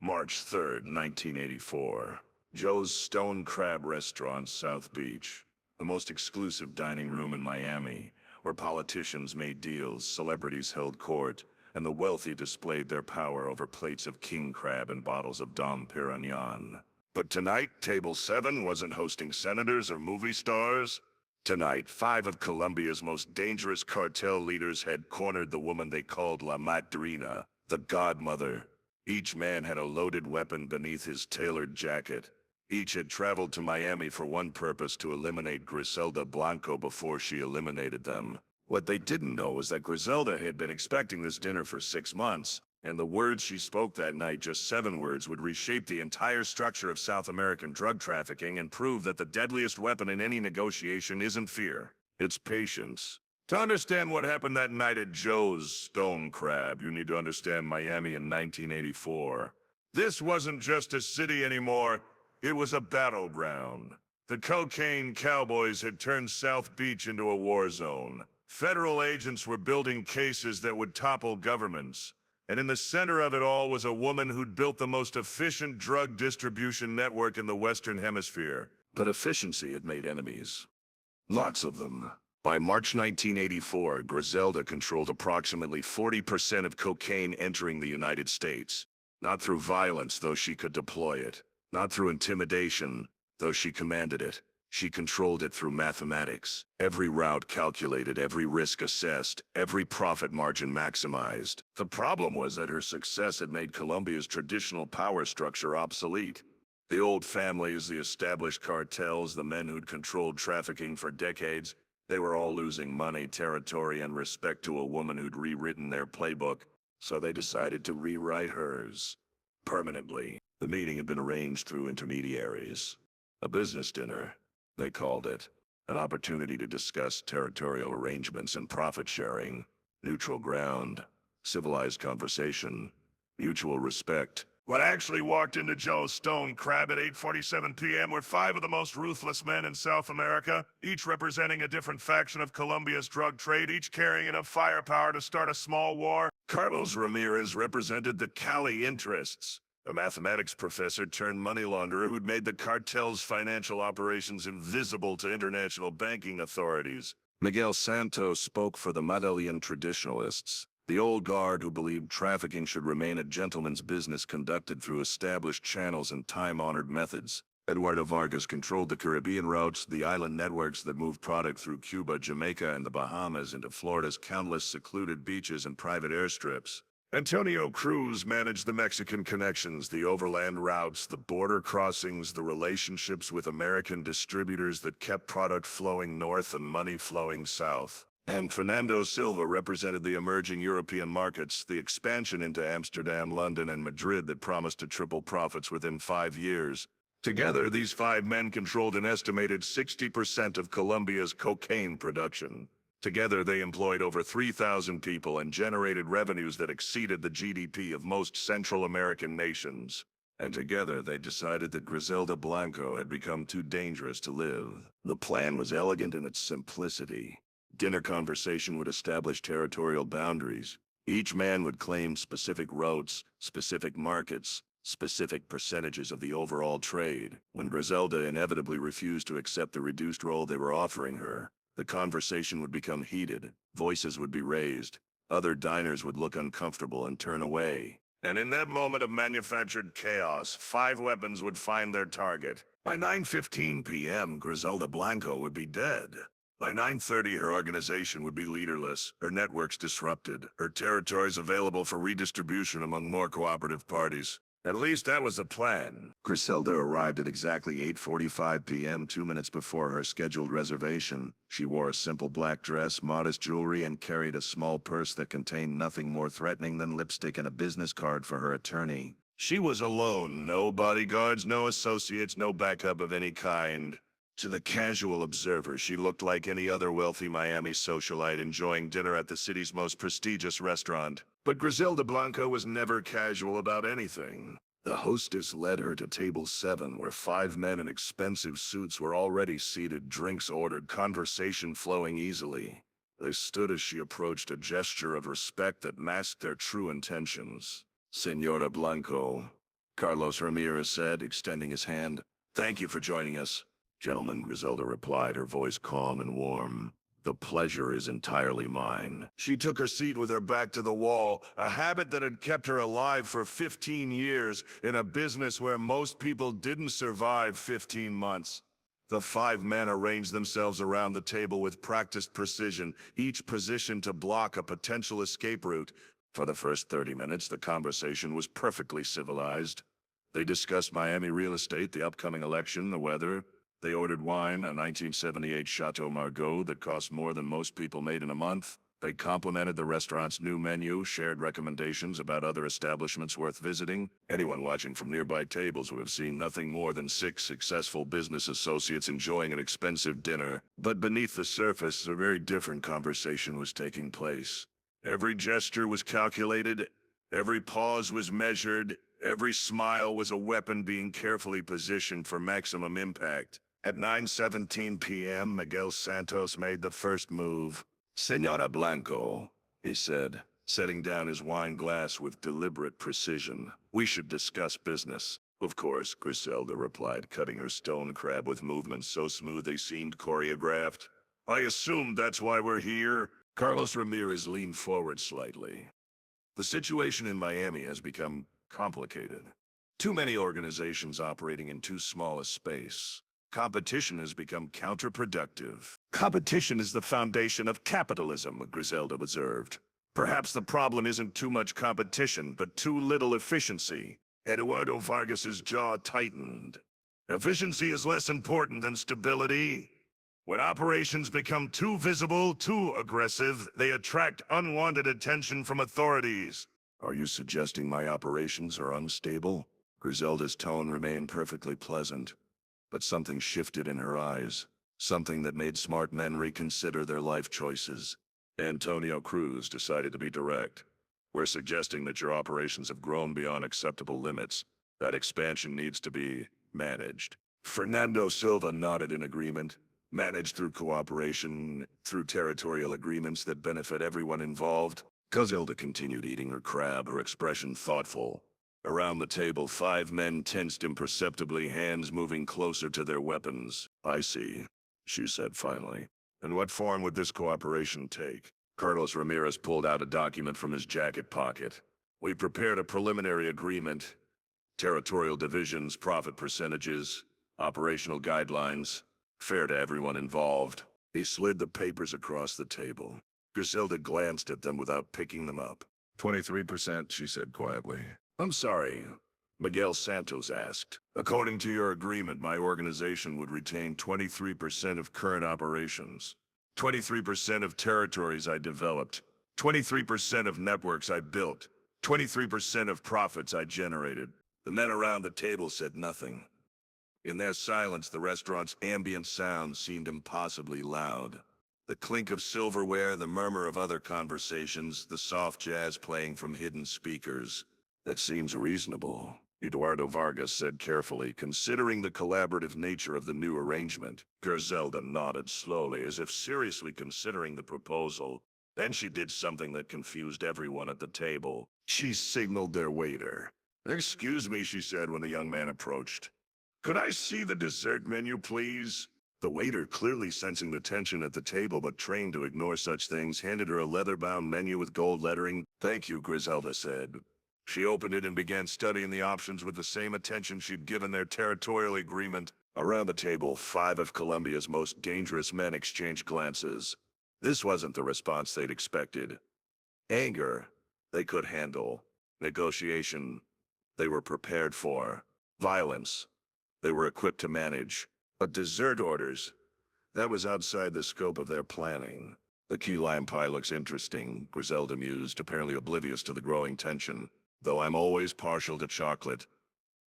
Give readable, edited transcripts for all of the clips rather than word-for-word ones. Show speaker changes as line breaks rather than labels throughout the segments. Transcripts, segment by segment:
March 3rd, 1984. Joe's Stone Crab Restaurant, South Beach. The most exclusive dining room in Miami, where politicians made deals, celebrities held court, and the wealthy displayed their power over plates of king crab and bottles of Dom Perignon. But tonight, Table 7 wasn't hosting senators or movie stars. Tonight, 5 of Colombia's most dangerous cartel leaders had cornered the woman they called La Madrina, the godmother. Each man had a loaded weapon beneath his tailored jacket. Each had traveled to Miami for one purpose: to eliminate Griselda Blanco before she eliminated them. What they didn't know was that Griselda had been expecting this dinner for 6 months, and the words she spoke that night, just 7 words, would reshape the entire structure of South American drug trafficking and prove that the deadliest weapon in any negotiation isn't fear, it's patience. To understand what happened that night at Joe's Stone Crab, you need to understand Miami in 1984. This wasn't just a city anymore, it was a battleground. The cocaine cowboys had turned South Beach into a war zone. Federal agents were building cases that would topple governments. And in the center of it all was a woman who'd built the most efficient drug distribution network in the Western Hemisphere. But efficiency had made enemies. Lots of them. By March 1984, Griselda controlled approximately 40% of cocaine entering the United States. Not through violence, though she could deploy it. Not through intimidation, though she commanded it. She controlled it through mathematics. Every route calculated, every risk assessed, every profit margin maximized. The problem was that her success had made Colombia's traditional power structure obsolete. The old families, the established cartels, the men who'd controlled trafficking for decades, they were all losing money, territory, and respect to a woman who'd rewritten their playbook, so they decided to rewrite hers. Permanently. The meeting had been arranged through intermediaries. A business dinner, they called it. An opportunity to discuss territorial arrangements and profit sharing. Neutral ground. Civilized conversation. Mutual respect. What actually walked into Joe's Stone Crab at 8:47 p.m. were 5 of the most ruthless men in South America, each representing a different faction of Colombia's drug trade, each carrying enough firepower to start a small war. Carlos Ramirez represented the Cali interests, a mathematics professor turned money launderer who'd made the cartel's financial operations invisible to international banking authorities. Miguel Santos spoke for the Medellin traditionalists, the old guard who believed trafficking should remain a gentleman's business conducted through established channels and time-honored methods. Eduardo Vargas controlled the Caribbean routes, the island networks that moved product through Cuba, Jamaica, and the Bahamas into Florida's countless secluded beaches and private airstrips. Antonio Cruz managed the Mexican connections, the overland routes, the border crossings, the relationships with American distributors that kept product flowing north and money flowing south. And Fernando Silva represented the emerging European markets, the expansion into Amsterdam, London, and Madrid that promised to triple profits within 5 years. Together, these 5 men controlled an estimated 60% of Colombia's cocaine production. Together, they employed over 3,000 people and generated revenues that exceeded the GDP of most Central American nations. And together, they decided that Griselda Blanco had become too dangerous to live. The plan was elegant in its simplicity. Dinner conversation would establish territorial boundaries. Each man would claim specific routes, specific markets, specific percentages of the overall trade. When Griselda inevitably refused to accept the reduced role they were offering her, the conversation would become heated, voices would be raised, other diners would look uncomfortable and turn away. And in that moment of manufactured chaos, 5 weapons would find their target. By 9:15 p.m., Griselda Blanco would be dead. By 9:30, her organization would be leaderless, her networks disrupted, her territories available for redistribution among more cooperative parties. At least that was the plan. Griselda arrived at exactly 8:45 p.m., 2 minutes before her scheduled reservation. She wore a simple black dress, modest jewelry, and carried a small purse that contained nothing more threatening than lipstick and a business card for her attorney. She was alone, no bodyguards, no associates, no backup of any kind. To the casual observer, she looked like any other wealthy Miami socialite enjoying dinner at the city's most prestigious restaurant. But Griselda Blanco was never casual about anything. The hostess led her to table 7, where 5 men in expensive suits were already seated, drinks ordered, conversation flowing easily. They stood as she approached, a gesture of respect that masked their true intentions. "Señora Blanco, Carlos Ramirez said, extending his hand. "Thank you for joining us." "Gentlemen," Griselda replied, her voice calm and warm. "The pleasure is entirely mine." She took her seat with her back to the wall, a habit that had kept her alive for 15 years in a business where most people didn't survive 15 months. The five men arranged themselves around the table with practiced precision, each positioned to block a potential escape route. For the first 30 minutes, the conversation was perfectly civilized. They discussed Miami real estate, the upcoming election, the weather. They ordered wine, a 1978 Chateau Margaux that cost more than most people made in a month. They complimented the restaurant's new menu, shared recommendations about other establishments worth visiting. Anyone watching from nearby tables would have seen nothing more than six successful business associates enjoying an expensive dinner. But beneath the surface, a very different conversation was taking place. Every gesture was calculated, every pause was measured, every smile was a weapon being carefully positioned for maximum impact. At 9:17 p.m., Miguel Santos made the first move. "Senora Blanco," he said, setting down his wine glass with deliberate precision. "We should discuss business." "Of course," Griselda replied, cutting her stone crab with movements so smooth they seemed choreographed. "I assume that's why we're here." Carlos Ramirez leaned forward slightly. "The situation in Miami has become complicated. Too many organizations operating in too small a space. Competition has become counterproductive." "Competition is the foundation of capitalism," Griselda observed. "Perhaps the problem isn't too much competition, but too little efficiency." Eduardo Vargas's jaw tightened. "Efficiency is less important than stability. When operations become too visible, too aggressive, they attract unwanted attention from authorities." "Are you suggesting my operations are unstable?" Griselda's tone remained perfectly pleasant, but something shifted in her eyes, something that made smart men reconsider their life choices. Antonio Cruz decided to be direct. "We're suggesting that your operations have grown beyond acceptable limits. That expansion needs to be managed." Fernando Silva nodded in agreement. "Managed through cooperation, through territorial agreements that benefit everyone involved." Griselda continued eating her crab, her expression thoughtful. Around the table, five men tensed imperceptibly, hands moving closer to their weapons. "I see," she said finally. "And what form would this cooperation take?" Carlos Ramirez pulled out a document from his jacket pocket. "We prepared a preliminary agreement. Territorial divisions, profit percentages, operational guidelines. Fair to everyone involved." He slid the papers across the table. Griselda glanced at them without picking them up. 23%, she said quietly. "I'm sorry," Miguel Santos asked. "According to your agreement, my organization would retain 23% of current operations, 23% of territories I developed, 23% of networks I built, 23% of profits I generated." The men around the table said nothing. In their silence, the restaurant's ambient sounds seemed impossibly loud. The clink of silverware, the murmur of other conversations, the soft jazz playing from hidden speakers. "That seems reasonable," Eduardo Vargas said carefully, considering the collaborative nature of the new arrangement. Griselda nodded slowly, as if seriously considering the proposal. Then she did something that confused everyone at the table. She signaled their waiter. "Excuse me," she said when the young man approached. "Could I see the dessert menu, please?" The waiter, clearly sensing the tension at the table but trained to ignore such things, handed her a leather-bound menu with gold lettering. "Thank you," Griselda said. She opened it and began studying the options with the same attention she'd given their territorial agreement. Around the table, five of Colombia's most dangerous men exchanged glances. This wasn't the response they'd expected. Anger, they could handle. Negotiation, they were prepared for. Violence, they were equipped to manage. But dessert orders, that was outside the scope of their planning. "The key lime pie looks interesting," Griselda mused, apparently oblivious to the growing tension. "Though I'm always partial to chocolate.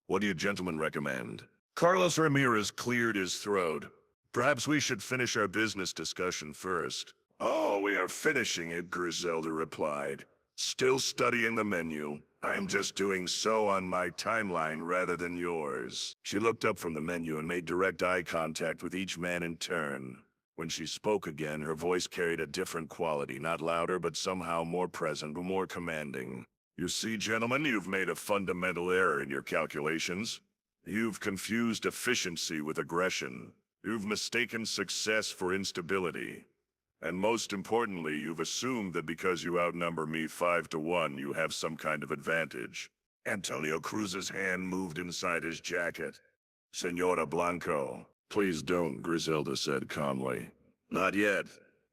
What do you gentlemen recommend?" Carlos Ramirez cleared his throat. "Perhaps we should finish our business discussion first." "Oh, we are finishing it," Griselda replied. "Still studying the menu. I am just doing so on my timeline rather than yours." She looked up from the menu and made direct eye contact with each man in turn. When she spoke again, her voice carried a different quality, not louder but somehow more present, more commanding. You see, gentlemen, you've made a fundamental error in your calculations. You've confused efficiency with aggression. You've mistaken success for instability. And most importantly, you've assumed that because you outnumber me 5-1, you have some kind of advantage. Antonio Cruz's hand moved inside his jacket. Senora Blanco. Please don't, Griselda said calmly. Not yet.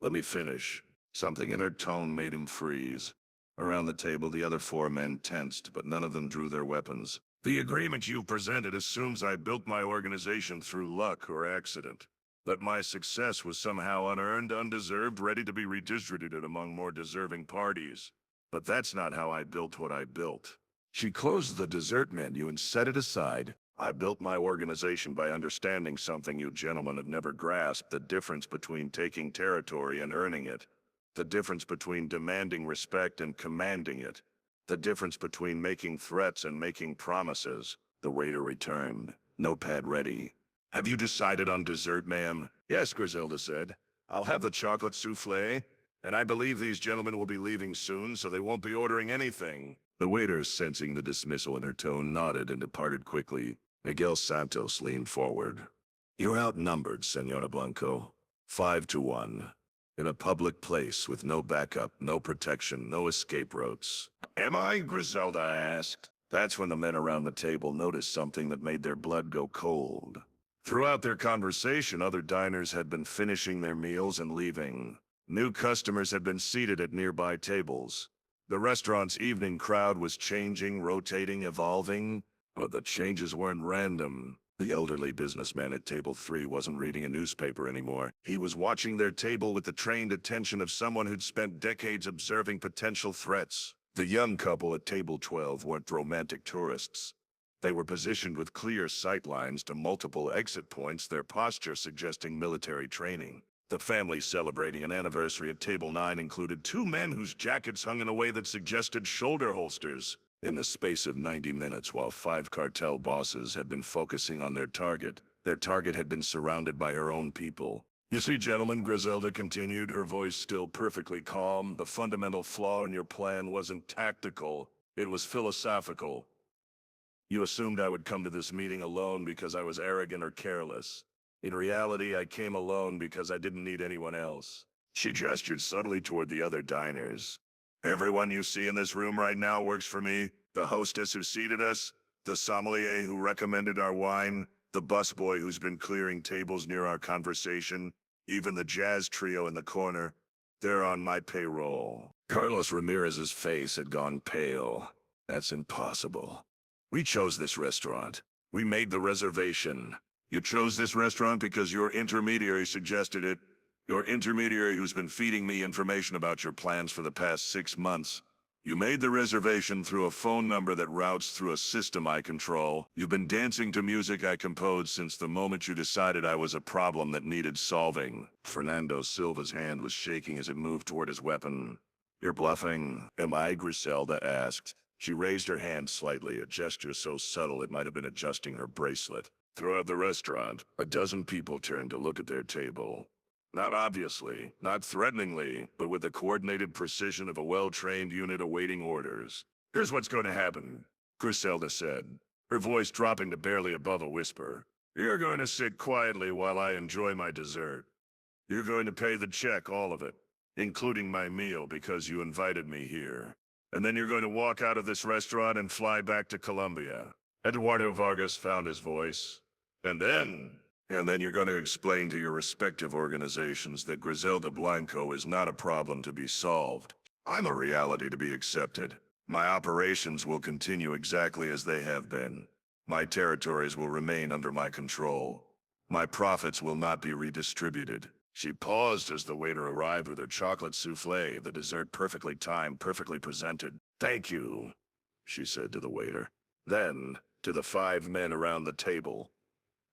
Let me finish. Something in her tone made him freeze. Around the table, the other four men tensed, but none of them drew their weapons. The agreement you presented assumes I built my organization through luck or accident. That my success was somehow unearned, undeserved, ready to be redistributed among more deserving parties. But that's not how I built what I built. She closed the dessert menu and set it aside. I built my organization by understanding something you gentlemen have never grasped, the difference between taking territory and earning it. The difference between demanding respect and commanding it. The difference between making threats and making promises. The waiter returned, notepad ready. Have you decided on dessert, ma'am? Yes, Griselda said. I'll have the chocolate souffle, and I believe these gentlemen will be leaving soon, so they won't be ordering anything. The waiter, sensing the dismissal in her tone, nodded and departed quickly. Miguel Santos leaned forward. You're outnumbered, Senora Blanco. 5-1. In a public place with no backup, no protection, no escape routes. Am I? Griselda asked. That's when the men around the table noticed something that made their blood go cold. Throughout their conversation, other diners had been finishing their meals and leaving. New customers had been seated at nearby tables. The restaurant's evening crowd was changing, rotating, evolving, but the changes weren't random. The elderly businessman at table 3 wasn't reading a newspaper anymore. He was watching their table with the trained attention of someone who'd spent decades observing potential threats. The young couple at table 12 weren't romantic tourists. They were positioned with clear sight lines to multiple exit points, their posture suggesting military training. The family celebrating an anniversary at table 9 included 2 men whose jackets hung in a way that suggested shoulder holsters. In the space of 90 minutes, while 5 cartel bosses had been focusing on their target had been surrounded by her own people. You see, gentlemen, Griselda continued, her voice still perfectly calm, the fundamental flaw in your plan wasn't tactical, it was philosophical. You assumed I would come to this meeting alone because I was arrogant or careless. In reality, I came alone because I didn't need anyone else. She gestured subtly toward the other diners. Everyone you see in this room right now works for me. The hostess who seated us, the sommelier who recommended our wine, the busboy who's been clearing tables near our conversation, even the jazz trio in the corner. They're on my payroll. Carlos Ramirez's face had gone pale. That's impossible. We chose this restaurant. We made the reservation. You chose this restaurant because your intermediary suggested it. Your intermediary who's been feeding me information about your plans for the past 6 months. You made the reservation through a phone number that routes through a system I control. You've been dancing to music I composed since the moment you decided I was a problem that needed solving. Fernando Silva's hand was shaking as it moved toward his weapon. You're bluffing, am I? Griselda asked. She raised her hand slightly, a gesture so subtle it might have been adjusting her bracelet. Throughout the restaurant, a dozen people turned to look at their table. Not obviously, not threateningly, but with the coordinated precision of a well-trained unit awaiting orders. Here's what's going to happen, Griselda said, her voice dropping to barely above a whisper. You're going to sit quietly while I enjoy my dessert. You're going to pay the check, all of it, including my meal because you invited me here. And then you're going to walk out of this restaurant and fly back to Colombia. Eduardo Vargas found his voice. And then you're going to explain to your respective organizations that Griselda Blanco is not a problem to be solved. I'm a reality to be accepted. My operations will continue exactly as they have been. My territories will remain under my control. My profits will not be redistributed. She paused as the waiter arrived with her chocolate souffle, the dessert perfectly timed, perfectly presented. Thank you, she said to the waiter. Then, to the 5 men around the table.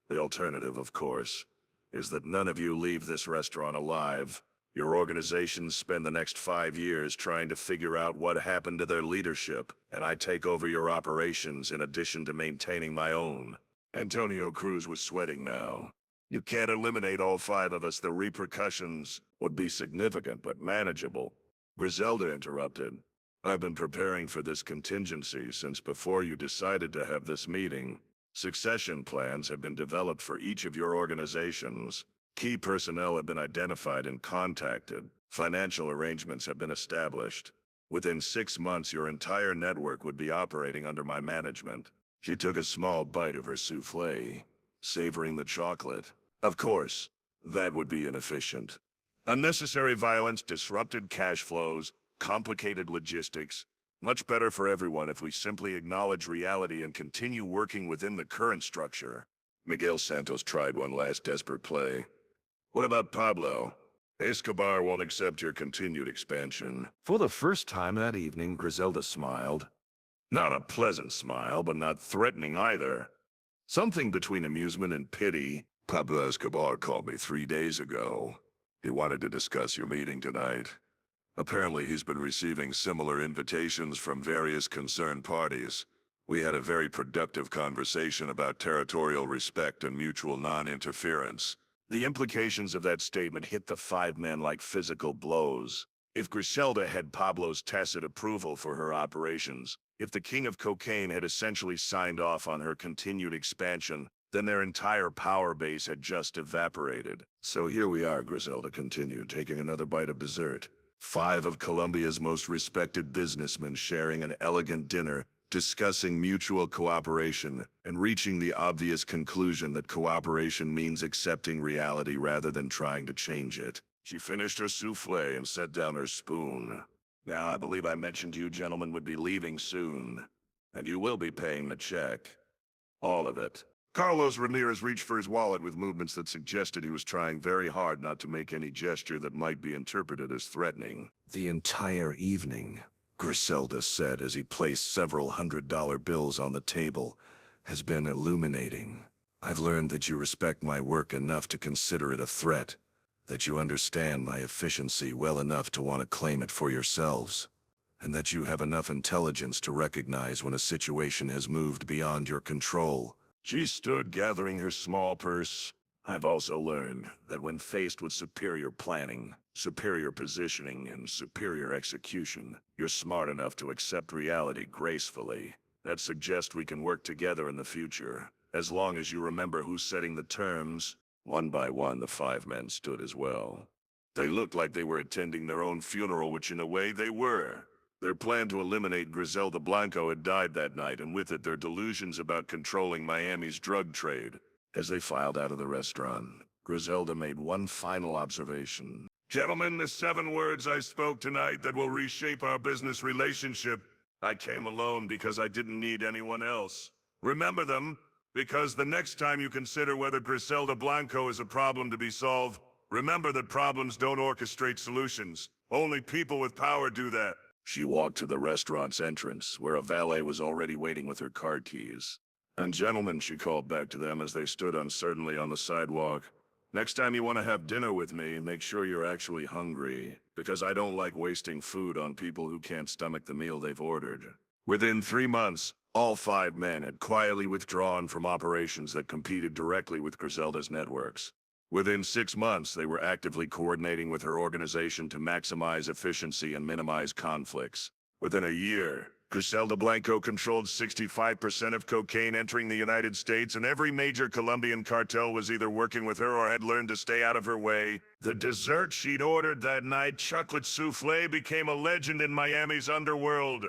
The alternative, of course, is that none of you leave this restaurant alive. Your organizations spend the next 5 years trying to figure out what happened to their leadership, and I take over your operations in addition to maintaining my own. Antonio Cruz was sweating now. You can't eliminate all 5 of us. The repercussions would be significant but manageable. Griselda interrupted. I've been preparing for this contingency since before you decided to have this meeting. Succession plans have been developed for each of your organizations. Key personnel have been identified and contacted. Financial arrangements have been established. Within 6 months, your entire network would be operating under my management. She took a small bite of her souffle, savoring the chocolate. Of course, that would be inefficient. Unnecessary violence, disrupted cash flows, complicated logistics. Much better for everyone if we simply acknowledge reality and continue working within the current structure. Miguel Santos tried one last desperate play. What about Pablo? Escobar won't accept your continued expansion. For the first time that evening, Griselda smiled. Not a pleasant smile, but not threatening either. Something between amusement and pity. Pablo Escobar called me 3 days ago. He wanted to discuss your meeting tonight. Apparently he's been receiving similar invitations from various concerned parties. We had a very productive conversation about territorial respect and mutual non-interference. The implications of that statement hit the 5 men like physical blows. If Griselda had Pablo's tacit approval for her operations, if the king of cocaine had essentially signed off on her continued expansion, then their entire power base had just evaporated. So here we are, Griselda continued, taking another bite of dessert. 5 of Colombia's most respected businessmen sharing an elegant dinner, discussing mutual cooperation, and reaching the obvious conclusion that cooperation means accepting reality rather than trying to change it. She finished her souffle and set down her spoon. Now, I believe I mentioned you gentlemen would be leaving soon, and you will be paying the check. All of it. Carlos Ramirez reached for his wallet with movements that suggested he was trying very hard not to make any gesture that might be interpreted as threatening. The entire evening, Griselda said as he placed several $100 bills on the table, has been illuminating. I've learned that you respect my work enough to consider it a threat, that you understand my efficiency well enough to want to claim it for yourselves, and that you have enough intelligence to recognize when a situation has moved beyond your control. She stood gathering her small purse. I've also learned that when faced with superior planning, superior positioning, and superior execution, you're smart enough to accept reality gracefully. That suggests we can work together in the future, as long as you remember who's setting the terms. One by one, the 5 men stood as well. They looked like they were attending their own funeral, which in a way they were. Their plan to eliminate Griselda Blanco had died that night, and with it their delusions about controlling Miami's drug trade. As they filed out of the restaurant, Griselda made one final observation. Gentlemen, the 7 words I spoke tonight that will reshape our business relationship. I came alone because I didn't need anyone else. Remember them, because the next time you consider whether Griselda Blanco is a problem to be solved, remember that problems don't orchestrate solutions. Only people with power do that. She walked to the restaurant's entrance, where a valet was already waiting with her car keys. And gentlemen, she called back to them as they stood uncertainly on the sidewalk. Next time you want to have dinner with me, make sure you're actually hungry, because I don't like wasting food on people who can't stomach the meal they've ordered. Within 3 months, all 5 men had quietly withdrawn from operations that competed directly with Griselda's networks. Within 6 months, they were actively coordinating with her organization to maximize efficiency and minimize conflicts. Within a year, Griselda Blanco controlled 65% of cocaine entering the United States, and every major Colombian cartel was either working with her or had learned to stay out of her way. The dessert she'd ordered that night, chocolate souffle, became a legend in Miami's underworld.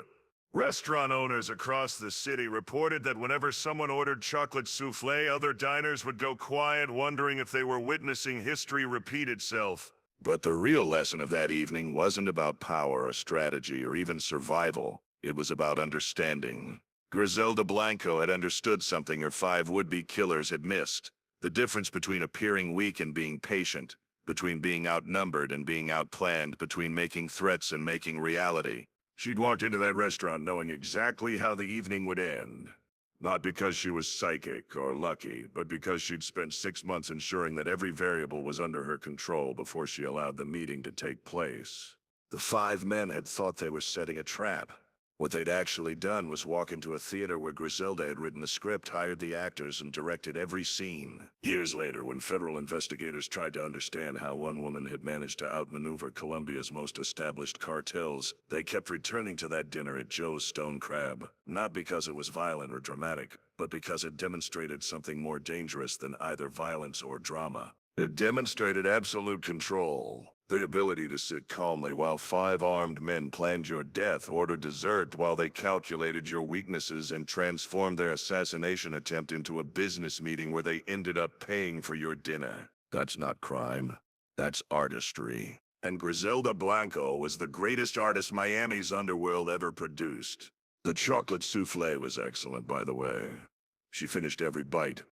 Restaurant owners across the city reported that whenever someone ordered chocolate souffle, other diners would go quiet, wondering if they were witnessing history repeat itself. But the real lesson of that evening wasn't about power or strategy or even survival. It was about understanding. Griselda Blanco had understood something her 5 would-be killers had missed. The difference between appearing weak and being patient, between being outnumbered and being outplanned, between making threats and making reality. She'd walked into that restaurant knowing exactly how the evening would end. Not because she was psychic or lucky, but because she'd spent 6 months ensuring that every variable was under her control before she allowed the meeting to take place. The 5 men had thought they were setting a trap. What they'd actually done was walk into a theater where Griselda had written the script, hired the actors, and directed every scene. Years later, when federal investigators tried to understand how one woman had managed to outmaneuver Colombia's most established cartels, they kept returning to that dinner at Joe's Stone Crab. Not because it was violent or dramatic, but because it demonstrated something more dangerous than either violence or drama. It demonstrated absolute control. The ability to sit calmly while 5 armed men planned your death, ordered dessert while they calculated your weaknesses, and transformed their assassination attempt into a business meeting where they ended up paying for your dinner. That's not crime. That's artistry. And Griselda Blanco was the greatest artist Miami's underworld ever produced. The chocolate souffle was excellent, by the way. She finished every bite,